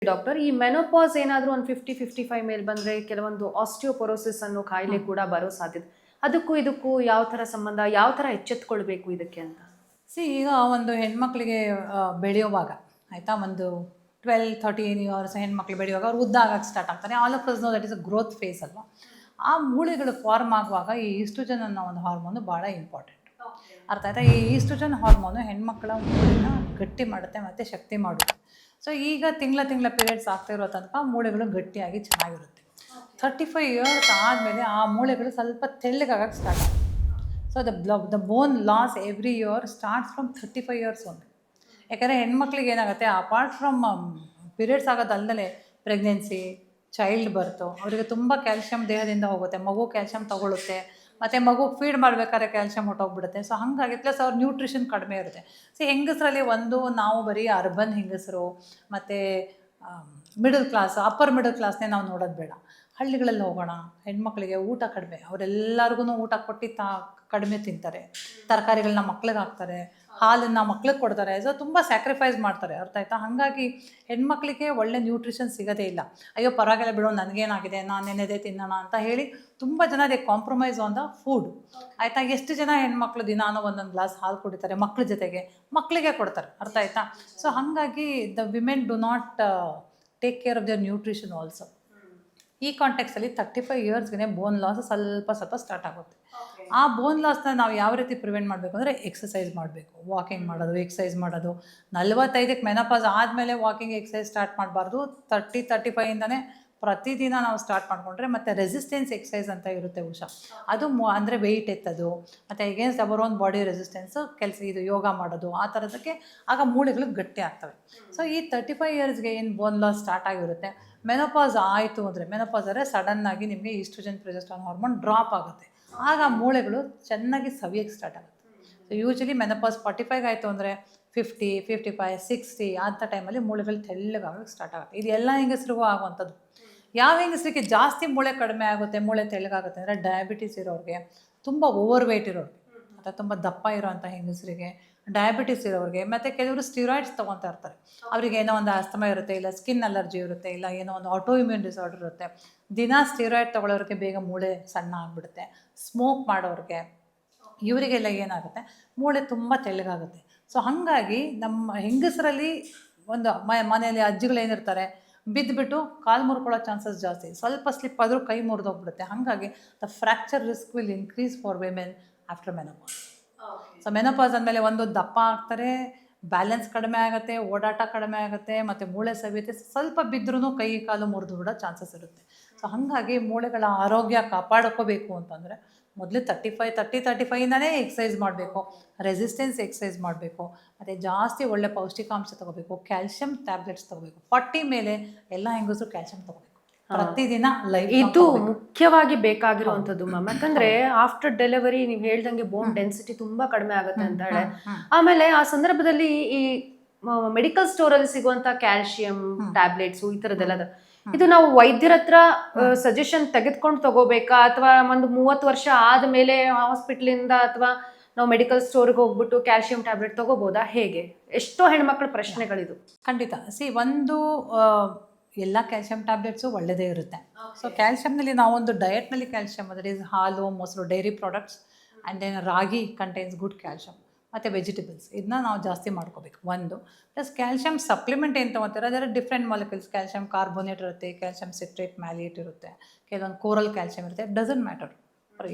Doctor, ಈ menopause ಏನಾದರೂ ಒಂದು 50-55 ಮೇಲೆ ಬಂದರೆ ಕೆಲವೊಂದು ಆಸ್ಟಿಯೋಪೊರೋಸಿಸ್ ಅನ್ನೋ ಕಾಯಿಲೆ ಕೂಡ ಬರೋ ಸಾಧ್ಯತೆ. ಅದಕ್ಕೂ ಇದಕ್ಕೂ ಯಾವ ಥರ ಸಂಬಂಧ, ಯಾವ ಥರ ಎಚ್ಚೆತ್ತುಕೊಳ್ಬೇಕು ಇದಕ್ಕೆ ಅಂತ? ಈಗ ಒಂದು ಹೆಣ್ಮಕ್ಳಿಗೆ ಬೆಳೆಯುವಾಗ ಆಯಿತಾ, ಒಂದು 12-13 ಇಯರ್ಸ್ ಹೆಣ್ಮಕ್ಳು ಬೆಳೆಯುವಾಗ ಅವ್ರು ಉದ್ದ ಆಗಕ್ಕೆ ಸ್ಟಾರ್ಟ್ ಆಗ್ತಾರೆ. All of us know that is a growth phase ಅಲ್ವಾ. ಆ ಮೂಳೆಗಳು ಫಾರ್ಮ್ ಆಗುವಾಗ ಈ ಈಸ್ಟ್ರೋಜನ್ ಅನ್ನೋ ಒಂದು ಹಾರ್ಮೋನು ಭಾಳ ಇಂಪಾರ್ಟೆಂಟ್. ಅರ್ಥ ಆಯ್ತಾ? ಈ ಈಸ್ಟ್ರೋಜನ್ ಹಾರ್ಮೋನು ಹೆಣ್ಮಕ್ಳ ಮೂಳೆನ ಗಟ್ಟಿ ಮಾಡುತ್ತೆ ಮತ್ತು ಶಕ್ತಿ ಮಾಡುತ್ತೆ. ಸೊ ಈಗ ತಿಂಗಳ ಪೀರಿಯಡ್ಸ್ ಆಗ್ತಾ ಇರೋ ತನಕ ಮೂಳೆಗಳು ಗಟ್ಟಿಯಾಗಿ ಚೆನ್ನಾಗಿರುತ್ತೆ. 35 ಇಯರ್ಸ್ ಆದಮೇಲೆ ಆ ಮೂಳೆಗಳು ಸ್ವಲ್ಪ ತೆಳ್ಳಗಾಗಕ್ಕೆ ಸ್ಟಾರ್ಟ್ ಆಗುತ್ತೆ. So the bone loss every year starts from 35 years ಒಂದು. ಯಾಕಂದರೆ ಹೆಣ್ಮಕ್ಳಿಗೆ ಏನಾಗುತ್ತೆ, ಅಪಾರ್ಟ್ ಫ್ರಮ್ ಪೀರಿಯಡ್ಸ್ ಆಗೋದಲ್ಲದೆ ಪ್ರೆಗ್ನೆನ್ಸಿ, ಚೈಲ್ಡ್ ಬರ್ತು, ಅವರಿಗೆ ತುಂಬ ಕ್ಯಾಲ್ಶಿಯಂ ದೇಹದಿಂದ ಹೋಗುತ್ತೆ. ಮಗು ಕ್ಯಾಲ್ಶಿಯಂ ತೊಗೊಳುತ್ತೆ, ಮತ್ತು ಮಗು ಫೀಡ್ ಮಾಡಬೇಕಾದ್ರೆ ಕ್ಯಾಲ್ಶಿಯಂ ಹೊಟ್ಟೋಗ್ಬಿಡುತ್ತೆ. ಸೊ ಹಾಗಾಗಿ ಪ್ಲಸ್ ಅವ್ರ ನ್ಯೂಟ್ರಿಷನ್ ಕಡಿಮೆ ಇರುತ್ತೆ. ಸೊ ಹೆಂಗಸರಲ್ಲಿ ನಾವು ಬರೀ ಅರ್ಬನ್ ಹೆಂಗಸರು ಮತ್ತು ಮಿಡಲ್ ಕ್ಲಾಸ್, ಅಪ್ಪರ್ ಮಿಡಲ್ ಕ್ಲಾಸ್ನೇ ನಾವು ನೋಡೋದು ಬೇಡ. ಹಳ್ಳಿಗಳಲ್ಲಿ ಹೋಗೋಣ, ಹೆಣ್ಮಕ್ಳಿಗೆ ಊಟ ಕಡಿಮೆ, ಅವರೆಲ್ಲರಿಗೂ ಊಟ ಕೊಟ್ಟು ಕಡಿಮೆ ತಿಂತಾರೆ. ತರಕಾರಿಗಳನ್ನ ಮಕ್ಳಿಗೆ ಹಾಕ್ತಾರೆ, ಹಾಲನ್ನು ಮಕ್ಳಿಗೆ ಕೊಡ್ತಾರೆ. ಸೊ ತುಂಬ ಸ್ಯಾಕ್ರಿಫೈಸ್ ಮಾಡ್ತಾರೆ. ಅರ್ಥ ಆಯ್ತಾ? ಹಾಗಾಗಿ ಹೆಣ್ಮಕ್ಳಿಗೆ ಒಳ್ಳೆ ನ್ಯೂಟ್ರಿಷನ್ ಸಿಗೋದೇ ಇಲ್ಲ. ಅಯ್ಯೋ ಪರವಾಗಿಲ್ಲ ಬಿಡೋ, ನನಗೇನಾಗಿದೆ, ನಾನು ನೆನೆದೇ ತಿನ್ನೋಣ ಅಂತ ಹೇಳಿ ತುಂಬ ಜನ they compromise on the food. ಆಯಿತಾ? ಎಷ್ಟು ಜನ ಹೆಣ್ಮಕ್ಳು ದಿನಾನು ಒಂದೊಂದು ಗ್ಲಾಸ್ ಹಾಲು ಕುಡಿತಾರೆ ಮಕ್ಳ ಜೊತೆಗೆ, ಮಕ್ಕಳಿಗೆ ಕೊಡ್ತಾರೆ. ಅರ್ಥ ಆಯ್ತಾ? ಸೊ ಹಾಗಾಗಿ the women do not take care of their nutrition also. ಈ ಕಾಂಟೆಕ್ಸಲ್ಲಿ 35 ಇಯರ್ಸ್ಗೆ ಬೋನ್ ಲಾಸ್ ಸ್ವಲ್ಪ ಸ್ಟಾರ್ಟ್ ಆಗುತ್ತೆ. ಆ ಬೋನ್ ಲಾಸ್ನ ನಾವು ಯಾವ ರೀತಿ ಪ್ರಿವೆಂಟ್ ಮಾಡಬೇಕು ಅಂದರೆ ಎಕ್ಸಸೈಸ್ ಮಾಡಬೇಕು, ವಾಕಿಂಗ್ ಮಾಡೋದು, ಎಕ್ಸಸೈಸ್ ಮಾಡೋದು. 45ಕ್ಕೆ ಮೆನೋಪಾಸ್ ಆದಮೇಲೆ ವಾಕಿಂಗ್ ಎಕ್ಸಸೈಸ್ ಸ್ಟಾರ್ಟ್ ಮಾಡಬಾರ್ದು. 35ಇಂದನೇ ಪ್ರತಿದಿನ ನಾವು ಸ್ಟಾರ್ಟ್ ಮಾಡಿಕೊಂಡ್ರೆ, ಮತ್ತು ರೆಸಿಸ್ಟೆನ್ಸ್ ಎಕ್ಸಸೈಸ್ ಅಂತ ಇರುತ್ತೆ ಅದು ಅಂದರೆ ವೆಯ್ಟ್ ಎತ್ತೋದು, ಮತ್ತು against our own body resistance ಕೆಲಸ, ಇದು ಯೋಗ ಮಾಡೋದು, ಆ ಥರದಕ್ಕೆ ಆಗ ಮೂಳೆಗಳು ಗಟ್ಟಿ ಆಗ್ತವೆ. ಸೊ ಈ 35 ಇಯರ್ಸ್ಗೆ ಏನು ಬೋನ್ ಲಾಸ್ ಸ್ಟಾರ್ಟ್ ಆಗಿರುತ್ತೆ, ಮೆನೋಪಾಸ್ ಆಯಿತು ಅಂದರೆ, ಮೆನೋಪಾಸ್ ಅಂದರೆ ಸಡನ್ನಾಗಿ ನಿಮಗೆ ಈಸ್ಟ್ರೋಜನ್ ಪ್ರೊಜೆಸ್ಟರಾನ್ ಹಾರ್ಮೋನ್ ಡ್ರಾಪ್ ಆಗುತ್ತೆ. ಆಗ ಮೂಳೆಗಳು ಚೆನ್ನಾಗಿ ಸವಿಯಕ್ಕೆ ಸ್ಟಾರ್ಟ್ ಆಗುತ್ತೆ. ಸೊ ಯೂಶಲಿ ಮೆನೋಪಾಸ್ 45 ಆಯಿತು ಅಂದರೆ 50, 55, 60 ಅಂಥ ಟೈಮಲ್ಲಿ ಮೂಳೆಗಳು ತೆಳ್ಳಗಾಗಕ್ಕೆ ಸ್ಟಾರ್ಟ್ ಆಗುತ್ತೆ. ಇದು ಎಲ್ಲ ಹೆಂಗಸರಿಗೂ ಆಗುವಂಥದ್ದು. ಯಾವ ಹೆಂಗಸರಿಗೆ ಜಾಸ್ತಿ ಮೂಳೆ ಕಡಿಮೆ ಆಗುತ್ತೆ, ಮೂಳೆ ತೆಳ್ಳಗಾಗುತ್ತೆ ಅಂದರೆ ಡಯಾಬಿಟಿಸ್ ಇರೋರಿಗೆ, ತುಂಬ ಓವರ್ ವೆಯ್ಟ್ ಇರೋರಿಗೆ, ಅಥವಾ ತುಂಬ ದಪ್ಪ ಇರೋವಂಥ ಹೆಂಗಸರಿಗೆ, ಡಯಾಬಿಟಿಸ್ ಇರೋರಿಗೆ, ಮತ್ತು ಕೆಲವರು ಸ್ಟಿರಾಯ್ಡ್ಸ್ ತೊಗೊತಾ ಇರ್ತಾರೆ. ಅವರಿಗೆ ಏನೋ ಒಂದು ಆಸ್ತಮಾ ಇರುತ್ತೆ, ಇಲ್ಲ ಸ್ಕಿನ್ ಅಲರ್ಜಿ ಇರುತ್ತೆ, ಇಲ್ಲ ಏನೋ ಒಂದು ಆಟೋ ಇಮ್ಯೂನ್ ಡಿಸಾರ್ಡರ್ ಇರುತ್ತೆ. ದಿನ ಸ್ಟಿರಾಯ್ಡ್ ತೊಗೊಳ್ಳೋರಿಗೆ ಬೇಗ ಮೂಳೆ ಸಣ್ಣ ಆಗಿಬಿಡುತ್ತೆ. ಸ್ಮೋಕ್ ಮಾಡೋರಿಗೆ, ಇವರಿಗೆಲ್ಲ ಏನಾಗುತ್ತೆ, ಮೂಳೆ ತುಂಬ ತೆಳ್ಳಗಾಗುತ್ತೆ. ಸೊ ಹಾಗಾಗಿ ನಮ್ಮ ಹೆಂಗಸರಲ್ಲಿ ಒಂದು ಮನೆಯಲ್ಲಿ ಅಜ್ಜಿಗಳೇನಿರ್ತಾರೆ, ಬಿದ್ದುಬಿಟ್ಟು ಕಾಲು ಮುರ್ಕೊಳ್ಳೋ ಚಾನ್ಸಸ್ ಜಾಸ್ತಿ. ಸ್ವಲ್ಪ ಸ್ಲಿಪ್ ಆದರೂ ಕೈ ಮುರಿದೋಗ್ಬಿಡುತ್ತೆ. ಹಾಗಾಗಿ the fracture risk will increase for women after menopause. So menopause ಅಂದಮೇಲೆ ಒಂದು ದಪ್ಪ ಆಗ್ತಾರೆ, ಬ್ಯಾಲೆನ್ಸ್ ಕಡಿಮೆ ಆಗುತ್ತೆ, ಓಡಾಟ ಕಡಿಮೆ ಆಗುತ್ತೆ, ಮತ್ತು ಮೂಳೆ ಸವಿಯುತ್ತೆ. ಸ್ವಲ್ಪ ಬಿದ್ದರೂ ಕೈ ಕಾಲು ಮುರಿದು ಬಿಡೋ ಚಾನ್ಸಸ್ ಇರುತ್ತೆ. ಸೊ ಹಾಗಾಗಿ ಮೂಳೆಗಳ ಆರೋಗ್ಯ ಕಾಪಾಡ್ಕೋಬೇಕು ಅಂತಂದರೆ ಮೊದಲು 35ಇಂದನೇ ಎಕ್ಸಸೈಸ್ ಮಾಡಬೇಕು, ರೆಸಿಸ್ಟೆನ್ಸ್ ಎಕ್ಸಸೈಸ್ ಮಾಡಬೇಕು, ಮತ್ತು ಜಾಸ್ತಿ ಒಳ್ಳೆ ಪೌಷ್ಟಿಕಾಂಶ ತೊಗೋಬೇಕು, ಕ್ಯಾಲ್ಶಿಯಂ ಟ್ಯಾಬ್ಲೆಟ್ಸ್ ತೊಗೋಬೇಕು. 40 ಮೇಲೆ ಎಲ್ಲ ಹೆಂಗಸರು ಕ್ಯಾಲ್ಶಿಯಂ ತೊಗೋಬೇಕು ಪ್ರತಿದಿನ. ಇದು ಮುಖ್ಯವಾಗಿ ಬೇಕಾಗಿರುವಂಥದ್ದು ಮ್ಯಾಮ್. ಯಾಕಂದ್ರೆ ಆಫ್ಟರ್ ಡೆಲಿವರಿ ನೀವು ಹೇಳ್ದಂಗೆ ಬೋನ್ ಡೆನ್ಸಿಟಿ ತುಂಬಾ ಕಡಿಮೆ ಆಗುತ್ತೆ ಅಂತ ಹೇಳಿ, ಆಮೇಲೆ ಆ ಸಂದರ್ಭದಲ್ಲಿ ಈ ಮೆಡಿಕಲ್ ಸ್ಟೋರ್ ಅಲ್ಲಿ ಸಿಗುವಂತ ಕ್ಯಾಲ್ಶಿಯಂ ಟ್ಯಾಬ್ಲೆಟ್ಸ್ ಈ ತರದೆಲ್ಲ, ಇದು ನಾವು ವೈದ್ಯರ ಹತ್ರ ಸಜೆಷನ್ ತೆಗೆದುಕೊಂಡು ತಗೋಬೇಕಾ, ಅಥವಾ ಒಂದು 30 ವರ್ಷ ಆದ್ಮೇಲೆ ಹಾಸ್ಪಿಟ್ಲಿಂದ ಅಥವಾ ನಾವು ಮೆಡಿಕಲ್ ಸ್ಟೋರ್ಗೆ ಹೋಗ್ಬಿಟ್ಟು ಕ್ಯಾಲ್ಶಿಯಂ ಟ್ಯಾಬ್ಲೆಟ್ ತಗೋಬೋದಾ? ಹೇಗೆ? ಎಷ್ಟೋ ಹೆಣ್ಮಕ್ಳ ಪ್ರಶ್ನೆಗಳಿದು. ಖಂಡಿತ. ಒಂದು ಎಲ್ಲ ಕ್ಯಾಲ್ಶಿಯಂ ಟ್ಯಾಬ್ಲೆಟ್ಸು ಒಳ್ಳೆಯದೇ ಇರುತ್ತೆ. ಸೊ ಕ್ಯಾಲ್ಶಿಯಮ್ನಲ್ಲಿ ನಾವೊಂದು ಡಯಟ್ನಲ್ಲಿ ಕ್ಯಾಲ್ಶಿಯಮ್ ಅಂದರೆ ಹಾಲು, ಮೊಸರು, dairy products, and then ragi contains good calcium, ಮತ್ತು ವೆಜಿಟೇಬಲ್ಸ್, ಇದನ್ನ ನಾವು ಜಾಸ್ತಿ ಮಾಡ್ಕೋಬೇಕು. ಒಂದು ಪ್ಲಸ್ ಕ್ಯಾಲ್ಶಿಯಂ ಸಪ್ಲಿಮೆಂಟ್ ಏನು ತೊಗೊತಾರೆ, ಅದರ ಡಿಫ್ರೆಂಟ್ ಮಾಲಿಕ್ಯೂಲ್ಸ್, ಕ್ಯಾಲ್ಶಿಯಂ ಕಾರ್ಬೋನೇಟ್ ಇರುತ್ತೆ, ಕ್ಯಾಲ್ಶಿಯಂ ಸಿಟ್ರೇಟ್, ಮ್ಯಾಲಿಯೇಟ್ ಇರುತ್ತೆ, ಕೆಲವೊಂದು ಕೋರಲ್ ಕ್ಯಾಲ್ಶಿಯಂ ಇರುತ್ತೆ. ಡಸಂಟ್ ಮ್ಯಾಟರ್,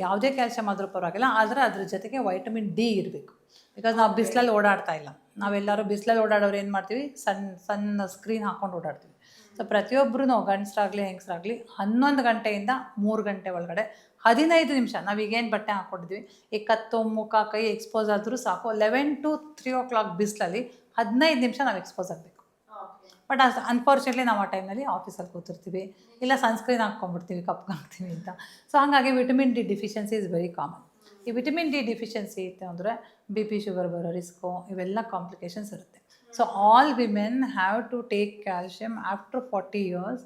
ಯಾವುದೇ ಕ್ಯಾಲ್ಶಿಯಂ ಆದರೂ ಪರವಾಗಿಲ್ಲ, ಆದರೆ ಅದ್ರ ಜೊತೆಗೆ ವೈಟಮಿನ್ ಡಿ ಇರಬೇಕು. ಬಿಕಾಸ್ ನಾವು ಬಿಸಿಲಲ್ಲಿ ಓಡಾಡ್ತಾ ಇಲ್ಲ. ನಾವೆಲ್ಲರೂ ಬಿಸಿಲಲ್ಲಿ ಓಡಾಡೋರು ಏನು ಮಾಡ್ತೀವಿ, ಸಣ್ಣ ಸ್ಕ್ರೀನ್ ಹಾಕ್ಕೊಂಡು ಓಡಾಡ್ತೀವಿ. ಸೊ ಪ್ರತಿಯೊಬ್ಬರೂ ಗಂಡಸರಾಗಲಿ ಹೆಂಗಸರಾಗಲಿ 11 ಗಂಟೆಯಿಂದ 3 ಗಂಟೆ ಒಳಗಡೆ 15 ನಿಮಿಷ, ನಾವೀಗೇನು ಬಟ್ಟೆ ಹಾಕ್ಕೊಂಡಿದ್ವಿ, ಈ ಕತ್ತು, ಮುಖ, ಕೈ ಎಕ್ಸ್ಪೋಸ್ ಆದರೂ ಸಾಕು. 11 to 3 o'clock ಬಿಸಿಲಲ್ಲಿ 15 ನಿಮಿಷ ನಾವು ಎಕ್ಸ್ಪೋಸ್ ಆಗಬೇಕು. ಬಟ್ ಅನ್ಫಾರ್ಚುನೇಟ್ಲಿ ನಾವು ಆ ಟೈಮ್ನಲ್ಲಿ ಆಫೀಸಲ್ಲಿ ಕೂತಿರ್ತೀವಿ, ಇಲ್ಲ ಸನ್ಸ್ಕ್ರೀನ್ ಹಾಕ್ಕೊಂಡ್ಬಿಡ್ತೀವಿ, ಕಪ್ಪಾಗ್ತೀವಿ ಅಂತ. ಸೊ ಹಾಗಾಗಿ vitamin D deficiency is very common. ಈ ವಿಟಮಿನ್ ಡಿ ಡಿಫಿಷಿಯನ್ಸಿ ಇತ್ತು ಅಂದರೆ BP, ಶುಗರ್ ಬರೋ ರಿಸ್ಕು, ಇವೆಲ್ಲ ಕಾಂಪ್ಲಿಕೇಶನ್ಸ್ ಇರುತ್ತೆ. So all women have to take calcium after 40 years.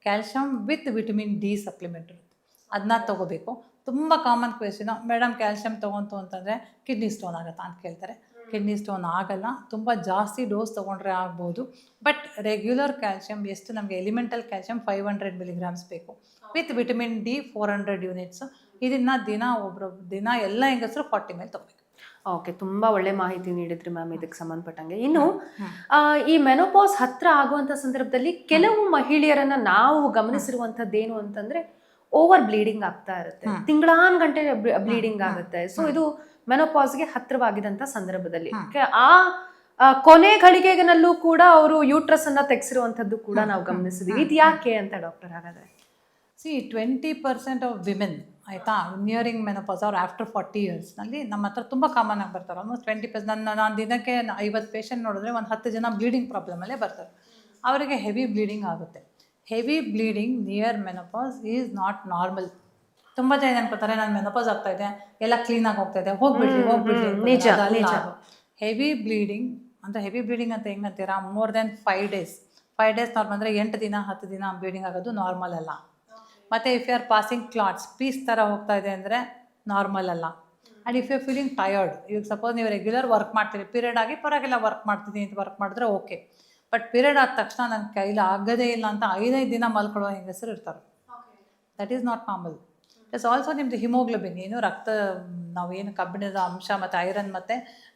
Calcium with vitamin D supplement ಇರುತ್ತೆ, ಅದನ್ನ ತೊಗೋಬೇಕು. ತುಂಬ ಕಾಮನ್ ಕ್ವೆಶ್ಚನು, ಮೇಡಮ್ ಕ್ಯಾಲ್ಶಿಯಮ್ ತೊಗೊಂತು ಅಂತಂದರೆ ಕಿಡ್ನಿ ಸ್ಟೋನ್ ಆಗುತ್ತಾ ಅಂತ ಕೇಳ್ತಾರೆ. ಕಿಡ್ನಿ ಸ್ಟೋನ್ ಆಗಲ್ಲ. ತುಂಬ ಜಾಸ್ತಿ ಡೋಸ್ ತೊಗೊಂಡ್ರೆ ಆಗ್ಬೋದು. ಬಟ್ ರೆಗ್ಯುಲರ್ ಕ್ಯಾಲ್ಶಿಯಮ್ ಎಷ್ಟು ನಮಗೆ ಎಲಿಮೆಂಟಲ್ ಕ್ಯಾಲ್ಶಿಯಮ್ 500 mg ಬೇಕು, ವಿತ್ ವಿಟಮಿನ್ ಡಿ 400 ಯೂನಿಟ್ಸ್. ಇದನ್ನು ದಿನ ಎಲ್ಲ ಹೆಂಗಸರು 40 ಮೇಲೆ ತೊಗೋಬೇಕು. ಓಕೆ, ತುಂಬಾ ಒಳ್ಳೆ ಮಾಹಿತಿ ನೀಡಿದ್ರಿ ಮ್ಯಾಮ್ ಇದಕ್ಕೆ ಸಂಬಂಧಪಟ್ಟಂಗೆ. ಇನ್ನು ಈ ಮೆನೋಪಾಸ್ ಹತ್ರ ಆಗುವಂತ ಸಂದರ್ಭದಲ್ಲಿ ಕೆಲವು ಮಹಿಳೆಯರನ್ನ ನಾವು ಗಮನಿಸಿರುವಂತದ್ದೇನು ಅಂತಂದ್ರೆ ಓವರ್ ಬ್ಲೀಡಿಂಗ್ ಆಗ್ತಾ ಇರುತ್ತೆ, ತಿಂಗಳಾನ್ ಗಂಟೆ ಬ್ಲೀಡಿಂಗ್ ಆಗುತ್ತೆ. ಸೊ ಇದು ಮೆನೋಪಾಸ್ಗೆ ಹತ್ರವಾಗಿದಂತ ಸಂದರ್ಭದಲ್ಲಿ ಕೊನೆ ಘಳಿಗೆನಲ್ಲೂ ಕೂಡ ಅವರು ಯೂಟ್ರಸ್ ಅನ್ನ ತೆಗೆಸಿರುವಂತದ್ದು ಕೂಡ ನಾವು ಗಮನಿಸಿದ್ವಿ. ಇದು ಯಾಕೆ ಅಂತ ಡಾಕ್ಟರ್? ಹಾಗಾದ್ರೆ 20% ಆಫ್ ವಿಮೆನ್ ಆಯಿತಾ ನಿಯರಿಂಗ್ ಮೆನೋಪಾಸ್ ಅವ್ರು ಆಫ್ಟರ್ 40 ಇಯರ್ಸ್ನಲ್ಲಿ ನಮ್ಮ ಹತ್ರ ತುಂಬ ಕಾಮನ್ ಆಗಿ ಬರ್ತಾರೆ. ಆಲ್ಮೋಸ್ಟ್ 20%. ನಾನು ದಿನಕ್ಕೆ 50 ಪೇಷಂಟ್ ನೋಡಿದ್ರೆ ಒಂದು 10 ಜನ ಬ್ಲೀಡಿಂಗ್ ಪ್ರಾಬ್ಲಮಲ್ಲೇ ಬರ್ತಾರೆ. ಅವರಿಗೆ ಹೆವಿ ಬ್ಲೀಡಿಂಗ್ ಆಗುತ್ತೆ. Heavy bleeding near menopause is not normal. ತುಂಬ ಜನ ಅನ್ಕೋತಾರೆ ನಾನು ಮೆನೋಪಾಸ್ ಆಗ್ತಾ ಇದೆ, ಎಲ್ಲ ಕ್ಲೀನಾಗಿ ಹೋಗ್ತಾ ಇದೆ, ಹೋಗ್ಬಿಡ್ಲಿ. ಹೆವಿ ಬ್ಲೀಡಿಂಗ್ ಅಂತ ಹೆಂಗಂತೀರಾ, ಮೋರ್ ದೆನ್ 5 days ನಾರ್ಮಲ್ ಅಂದರೆ 8 ದಿನ 10 ದಿನ ಬ್ಲೀಡಿಂಗ್ ಆಗೋದು ನಾರ್ಮಲ್ ಅಲ್ಲ. ಮತ್ತು if you are passing clots, piece ಥರ ಹೋಗ್ತಾ ಇದೆ ಅಂದರೆ ನಾರ್ಮಲ್ ಅಲ್ಲ. And if you are feeling tired, ಈಗ ಸಪೋಸ್ ನೀವು ರೆಗ್ಯುಲರ್ ವರ್ಕ್ ಮಾಡ್ತೀರಿ, ಪೀರಿಯಡ್ ಆಗಿ ಪರವಾಗಿಲ್ಲ ವರ್ಕ್ ಮಾಡ್ತಿದ್ದೀನಿ ಅಂತ ವರ್ಕ್ ಮಾಡಿದ್ರೆ ಓಕೆ. ಬಟ್ ಪೀರಿಯಡ್ ಆದ ತಕ್ಷಣ ನನ್ನ ಕೈಲಿ ಆಗೋದೇ ಇಲ್ಲ ಅಂತ 5 ದಿನ ಮಲ್ಕೊಳ್ಳೋ ಹೆಂಗಸರು ಇರ್ತಾರೆ. That is not normal. Plus also ನಿಮ್ಮದು ಹಿಮೋಗ್ಲೋಬಿನ್ ಏನು ರಕ್ತ, ನಾವೇನು ಕಬ್ಬಿಣದ ಅಂಶ ಮತ್ತು ಐರನ್ ಮತ್ತು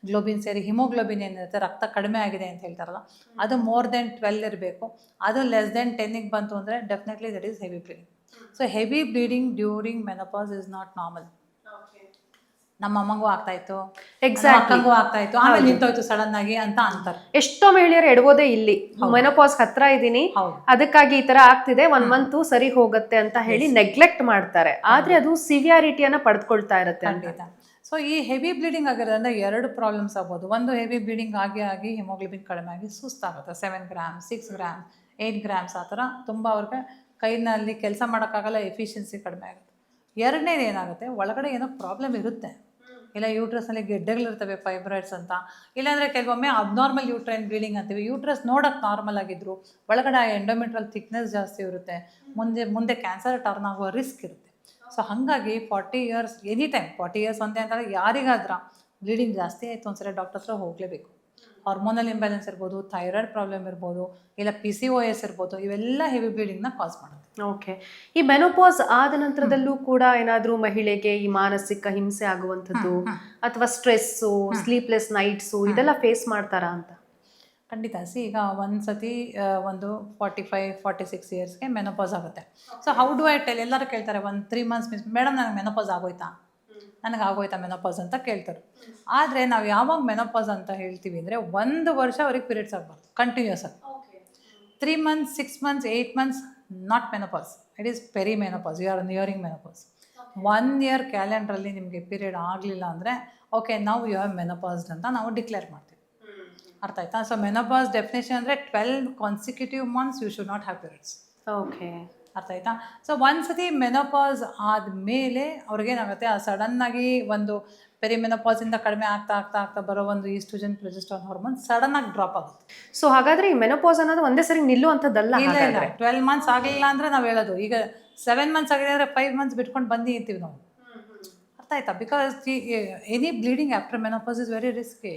ಗ್ಲೋಬಿನ್ ಸೇರಿ ಹಿಮೋಗ್ಲೋಬಿನ್ ಏನಿರುತ್ತೆ, ರಕ್ತ ಕಡಿಮೆ ಆಗಿದೆ ಅಂತ ಹೇಳ್ತಾರಲ್ಲ, ಅದು ಮೋರ್ ದೆನ್ 12 ಇರಬೇಕು. ಅದು ಲೆಸ್ ದೆನ್ 10 ಬಂತು ಅಂದರೆ definitely that is heavy bleeding. So heavy bleeding during menopause is not normal. ನಮ್ಮ ಅಮ್ಮಂಗೂ ಆಗ್ತಾ ಇತ್ತು, ಅಕ್ಕಂಗೂ ಆಗ್ತಾ ಇತ್ತು, ಆಮೇಲೆ ನಿಂತೋಯ್ತು ಸಡನ್ ಆಗಿ ಅಂತ ಅಂತಾರೆ. ಎಷ್ಟೋ ಮಹಿಳೆಯರು ಎಡಬೋದೇ ಇಲ್ಲಿ, ಮೆನೋಪಾಸ್ ಹತ್ರ ಇದ್ದೀನಿ ಅದಕ್ಕಾಗಿ ಈ ತರ ಆಗ್ತಿದೆ, 1 month ಸರಿ ಹೋಗುತ್ತೆ ಅಂತ ಹೇಳಿ ನೆಗ್ಲೆಕ್ಟ್ ಮಾಡ್ತಾರೆ. ಆದ್ರೆ ಅದು ಸಿವಿಯಾರಿಟಿಯನ್ನ ಪಡೆದುಕೊಳ್ತಾ ಇರುತ್ತೆ ಅಂತ. ಸೊ ಈ ಹೆವಿ ಬ್ಲೀಡಿಂಗ್ ಆಗಿರೋದ್ರಿಂದ 2 ಪ್ರಾಬ್ಲಮ್ಸ್ ಆಗ್ಬೋದು. ಒಂದು, ಹೆವಿ ಬ್ಲೀಡಿಂಗ್ ಆಗಿ ಹಿಮೋಗ್ಲೋಬಿನ್ ಕಡಿಮೆ ಆಗಿ ಸುಸ್ತಾಗುತ್ತೆ. 7 grams 6 grams 8 grams ಆ ಥರ ತುಂಬ ಅವ್ರಿಗೆ ಕೈನಲ್ಲಿ ಕೆಲಸ ಮಾಡೋಕ್ಕಾಗಲ್ಲ, ಎಫಿಷಿಯನ್ಸಿ ಕಡಿಮೆ ಆಗುತ್ತೆ. ಎರಡನೇದು ಏನಾಗುತ್ತೆ, ಒಳಗಡೆ ಏನೋ ಪ್ರಾಬ್ಲಮ್ ಇರುತ್ತೆ, ಇಲ್ಲ ಯೂಟ್ರಸ್ನಲ್ಲಿ ಗೆಡ್ಡೆಗಳಿರ್ತವೆ, ಫೈಬ್ರಾಯ್ಡ್ಸ್ ಅಂತ, ಇಲ್ಲಾಂದರೆ ಕೆಲವೊಮ್ಮೆ ಅಬ್ನಾರ್ಮಲ್ ಯೂಟ್ರೈನ್ ಬ್ಲೀಡಿಂಗ್ ಅಂತೀವಿ. ಯೂಟ್ರಸ್ ನೋಡೋಕ್ಕೆ ನಾರ್ಮಲ್ ಆಗಿದ್ರು ಒಳಗಡೆ ಎಂಡೋಮೆಟ್ರಿಯಲ್ ಥಿಕ್ನೆಸ್ ಜಾಸ್ತಿ ಇರುತ್ತೆ, ಮುಂದೆ ಕ್ಯಾನ್ಸರ್ ಟರ್ನ್ ಆಗುವ ರಿಸ್ಕ್ ಇರುತ್ತೆ. ಸೊ ಹಾಗಾಗಿ 40 years ಎನಿ ಟೈಮ್ 40 years ಒಂದೇ ಅಂತಂದರೆ ಯಾರಿಗಾದ್ರ ಬ್ಲೀಡಿಂಗ್ ಜಾಸ್ತಿ ಆಯಿತು ಒಂದ್ಸರಿ ಡಾಕ್ಟರ್ ಹತ್ರ ಹೋಗಲೇಬೇಕು. ಹಾರ್ಮೋನಲ್ ಇಂಬ್ಯಾಲೆನ್ಸ್ ಇರ್ಬೋದು, ಥೈರಾಯ್ಡ್ ಪ್ರಾಬ್ಲಮ್ ಇರ್ಬೋದು, ಇಲ್ಲ PCOS ಇರ್ಬೋದು, ಇವೆಲ್ಲ ಹೆವಿ ಬ್ಲೀಡಿಂಗ್ನ ಕಾಸ್ ಮಾಡುತ್ತೆ. ಓಕೆ, ಈ ಮೆನೋಪಾಸ್ ಆದ ನಂತರದಲ್ಲೂ ಕೂಡ ಏನಾದರೂ ಮಹಿಳೆಗೆ ಈ ಮಾನಸಿಕ ಹಿಂಸೆ ಆಗುವಂಥದ್ದು ಅಥವಾ ಸ್ಟ್ರೆಸ್ಸು, ಸ್ಲೀಪ್ಲೆಸ್ ನೈಟ್ಸು ಇದೆಲ್ಲ ಫೇಸ್ ಮಾಡ್ತಾರಾ ಅಂತ? ಖಂಡಿತ. ಈಗ ಒಂದ್ಸತಿ ಒಂದು 45-46 ಇಯರ್ಸ್ಗೆ ಮೆನೋಪಾಸ್ ಆಗುತ್ತೆ. So how do I tell, ಎಲ್ಲರೂ ಕೇಳ್ತಾರೆ ಒಂದು 3 months ಮಿಸ್, ಮೇಡಮ್ ನನಗೆ ಮೆನೋಪಾಸ್ ಆಗೋಯ್ತಾ ಮೆನೋಪಾಸ್ ಅಂತ ಕೇಳ್ತಾರೆ. ಆದರೆ ನಾವು ಯಾವಾಗ ಮೆನೋಪಾಸ್ ಅಂತ ಹೇಳ್ತೀವಿ ಅಂದರೆ 1 ವರ್ಷ ಅವ್ರಿಗೆ ಪೀರಿಯಡ್ಸ್ ಆಗಬಾರ್ದು ಕಂಟಿನ್ಯೂಸ್ ಆಗಿ. 3 months 6 months 8 months not menopause, it is perimenopause, you are nearing menopause. 1 year ಕ್ಯಾಲೆಂಡ್ರಲ್ಲಿ ನಿಮಗೆ ಪೀರಿಯಡ್ ಆಗಲಿಲ್ಲ ಅಂದರೆ ಓಕೆ ನಾವು ಯು ಹ್ಯಾವ್ ಮೆನೋಪಾಸ್ಡ್ ಅಂತ ನಾವು ಡಿಕ್ಲೇರ್ ಮಾಡ್ತೀವಿ. ಅರ್ಥ ಆಯ್ತಾ? ಸೊ ಮೆನೋಪಾಸ್ ಡೆಫಿನೇಷನ್ ಅಂದರೆ 12 consecutive months you should not have periods. Okay, ಅರ್ಥ ಆಯ್ತಾ? ಸೊ ಒಂದ್ಸತಿ ಮೆನೋಪಾಸ್ ಆದಮೇಲೆ ಅವ್ರಿಗೇನಾಗುತ್ತೆ, ಆ ಸಡನ್ನಾಗಿ ಒಂದು ಪೆರಿಮೆನೋಪಾಸಿಂದ ಕಡಿಮೆ ಆಗ್ತಾ ಬರೋ ಒಂದು ಈಸ್ಟ್ರೋಜನ್ ಪ್ರೊಜೆಸ್ಟರಾನ್ ಹಾರ್ಮೋನ್ ಸಡನ್ನಾಗಿ ಡ್ರಾಪ್ ಆಗುತ್ತೆ. ಸೊ ಹಾಗಾದ್ರೆ ಈ ಮೆನೋಪಾಸ್ ಅನ್ನೋದು ಒಂದೇ ಸರಿ ನಿಲ್ಲುವಂಥದ್ದಲ್ಲ. ಇಲ್ಲ 12 months ಆಗಲಿಲ್ಲ ಅಂದರೆ ನಾವು ಹೇಳೋದು, ಈಗ 7 months ಆಗಿದೆ ಅಂದರೆ 5 months ಬಿಟ್ಕೊಂಡು ಬಂದಿರ್ತೀವಿ ನಾವು. ಅರ್ಥ ಆಯ್ತಾ? Because any bleeding after menopause is very risky.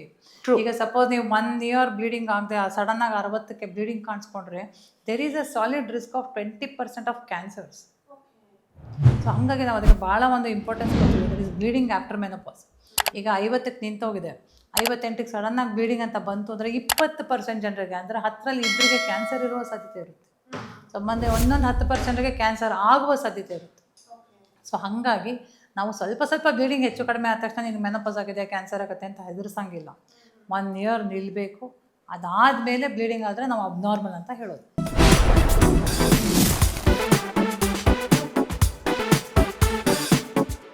ಈಗ ಸಪೋಸ್ ನೀವು 1 year ಬ್ಲೀಡಿಂಗ್ ಆಗದೆ ಸಡನ್ನಾಗಿ 60ಕ್ಕೆ ಬ್ಲೀಡಿಂಗ್ ಕಾಣಿಸ್ಕೊಂಡ್ರೆ there is a solid risk of 20% of cancers. So ಹಾಗಾಗಿ ನಾವು ಅದಕ್ಕೆ ಭಾಳ ಒಂದು ಇಂಪಾರ್ಟೆನ್ಸ್ ಕೊಡ್ತೀವಿ, that is bleeding after menopause. ಈಗ 50ಕ್ಕೆ ನಿಂತೋಗಿದೆ, 58ಕ್ಕೆ ಸಡನ್ನಾಗಿ ಬ್ಲೀಡಿಂಗ್ ಅಂತ ಬಂತು ಅಂದರೆ 20% ಜನರಿಗೆ, ಅಂದರೆ 10ರಲ್ಲಿ 2ರಿಗೆ ಕ್ಯಾನ್ಸರ್ ಇರುವ ಸಾಧ್ಯತೆ ಇರುತ್ತೆ. ಸೊ ಮುಂದೆ ಇನ್ನೊಂದು 10%ಗೆ ಕ್ಯಾನ್ಸರ್ ಆಗುವ ಸಾಧ್ಯತೆ ಇರುತ್ತೆ. ಸೊ ಹಾಗಾಗಿ ನಾವು ಸ್ವಲ್ಪ ಬ್ಲೀಡಿಂಗ್ ಹೆಚ್ಚು ಕಡಿಮೆ ಆದ ತಕ್ಷಣ ನಿಮ್ಗೆ ಮೆನೋಪಾಸ್ ಆಗಿದೆ, ಕ್ಯಾನ್ಸರ್ ಆಗುತ್ತೆ ಅಂತ ಹೆದರ್ಸಂಗಿಲ್ಲ. 1 year ನಿಲ್ಲಬೇಕು, ಅದಾದಮೇಲೆ ಬ್ಲೀಡಿಂಗ್ ಆದರೆ ನಾವು ಅಬ್ನಾರ್ಮಲ್ ಅಂತ ಹೇಳೋದು.